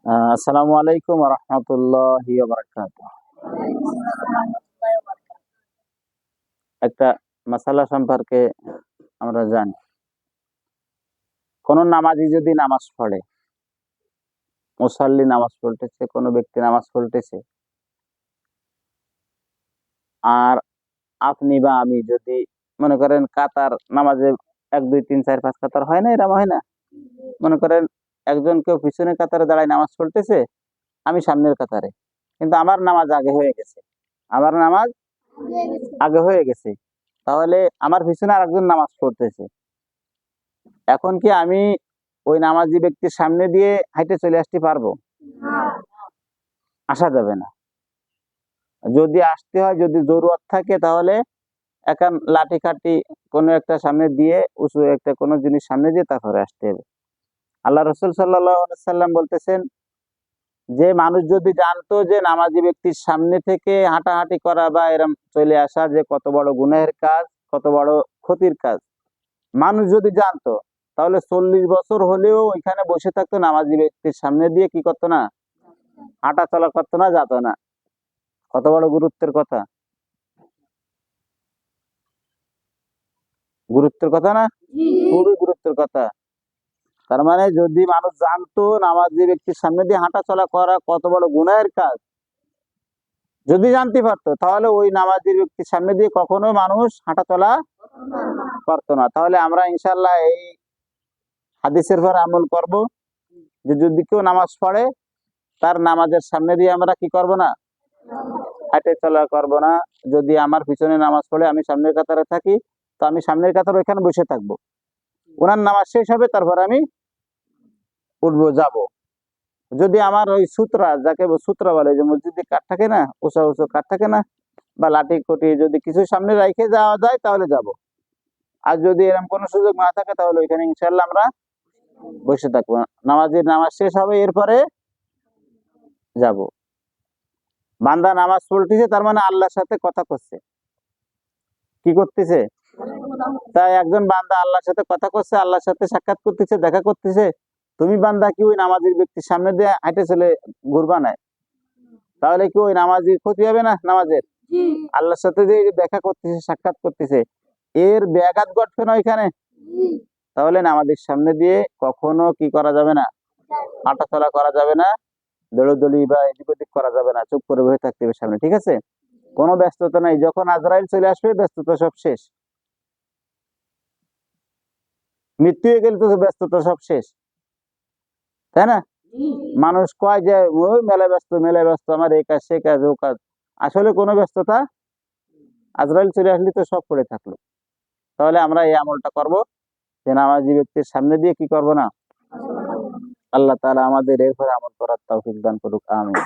আসসালামু আলাইকুম ওয়া রাহমাতুল্লাহি ওয়া বারাকাতুহু। একটা মাসালা সম্পর্কে আমরা জানি, কোন নামাজি যদি নামাজ পড়ে, মুসাল্লি নামাজ পড়তেছে, কোন ব্যক্তি নামাজ পড়তেছে, আর আপনি বা আমি যদি মনে করেন কাতার নামাজে ১ ২ ৩ ৪ ৫ কাতার হয় না, এরকম হয় না? মনে করেন একজন কেউ পিছনের কাতারে দাঁড়ায় নামাজ পড়তেছে, আমি সামনের কাতারে, কিন্তু আমার নামাজ আগে হয়ে গেছে। আমার নামাজ আগে হয়ে গেছে। তাহলে আমার পিছনে আরেকজন নামাজ পড়তেছে। এখন কি আমি ওই নামাজি ব্যক্তির সামনে দিয়ে হাঁটে চলে আসতে পারবো? আসা যাবে না। যদি আসতে হয়, যদি জরুরত থাকে, তাহলে এখন লাঠি কাঠি কোনো একটা সামনে দিয়ে, উঁচু একটা কোনো জিনিস সামনে দিয়ে তারপরে আসতে হবে। আল্লাহ রসুল সাল্লাল্লাহু আলাইহি সাল্লাম বলতেছেন, যে মানুষ যদি জানতো যে নামাজি ব্যক্তির সামনে থেকে হাঁটাহাঁটি করা বা এরম চলে আসা যে কত বড় গুনাহের কাজ, কত বড় ক্ষতির কাজ, মানুষ যদি জানতো, তাহলে ৪০ বছর হলেও ওইখানে বসে থাকতো, নামাজি ব্যক্তির সামনে দিয়ে কি করতো না? হাঁটা চলা করতো না, যেত না। কত বড় গুরুত্বের কথা, গুরুত্বের কথা না? খুবই গুরুত্বের কথা। তার মানে যদি মানুষ জানতো নামাজি ব্যক্তির সামনে দিয়ে হাঁটা চলা করা কত বড় গুনাহের কাজ, যদি জানতে পারতো, তাহলে ওই নামাজি ব্যক্তির সামনে দিয়ে কখনো মানুষ হাঁটা চলা করতো না। তাহলে আমরা ইনশাআল্লাহ এই হাদিসের পর আমল করব, যে যদি কেউ নামাজ পড়ে, তার নামাজের সামনে দিয়ে আমরা কি করব না? হাঁটে চলা করব না। যদি আমার পিছনে নামাজ পড়ে, আমি সামনের কাতারে থাকি, তো আমি সামনের কাতারে ওইখানে বসে থাকবো। ওনার নামাজ শেষ হবে, তারপর আমি উঠবো, যাব। যদি আমার ওই সূত্রা, যাকে সূত্রা বলে, যে মসজিদে কাঠ থাকে না, উঁচু উঁচু কাঠ থাকে না, বা লাঠি কুটি যদি কিছু সামনে রেখে যাওয়া যায়, তাহলে যাব। আর যদি এরকম কোনো সুযোগ না থাকে, তাহলে ওইখানে ইনশাআল্লাহ আমরা বসে থাকবো। নামাজ শেষ হবে, এরপরে যাব। বান্দা নামাজ পড়তেছে, তার মানে আল্লাহর সাথে কথা করছে। কি করতেছে? তাই একজন বান্দা আল্লাহর সাথে কথা করছে, আল্লাহর সাথে সাক্ষাৎ করতেছে, দেখা করতেছে। তুমি বান্দা কি ওই নামাজের ব্যক্তির সামনে দিয়ে হাঁটে চলে ঘুরবা না? তাহলে কি ওই নামাজির ক্ষতি হবে না নামাজের? আল্লাহর সাথে যে দেখা করতেছে, সাক্ষাৎ করতেছে, এর ব্যাঘাত ঘটবে না ওইখানে? তাহলে নামাজের সামনে দিয়ে কখনো কি করা যাবে না? হাঁটা চলা করা যাবে না, দৌড়দৌড়ি বা এদিক ওদিক করা যাবে না, চুপ করে বসে থাকতে হবে সামনে। ঠিক আছে? কোনো ব্যস্ততা নাই। যখন আজরাইল চলে আসবে, ব্যস্ততা সব শেষ। মৃত্যু হয়ে গেলে তো ব্যস্ততা সব শেষ, তাই না? মানুষ কয় যে ওই মেলা ব্যস্ত, মেলা ব্যস্ত, আমার এই কাজ সে কাজ ও কাজ। আসলে কোনো ব্যস্ততা, আজরাইল চলে আসলে তো সব পড়ে থাকলো। তাহলে আমরা এই আমলটা করব, যে নামাজি ব্যক্তির সামনে দিয়ে কি করব না? আল্লাহ তাআলা আমাদের এরপরে আমল করার তৌফিক দান করুক। আমিন।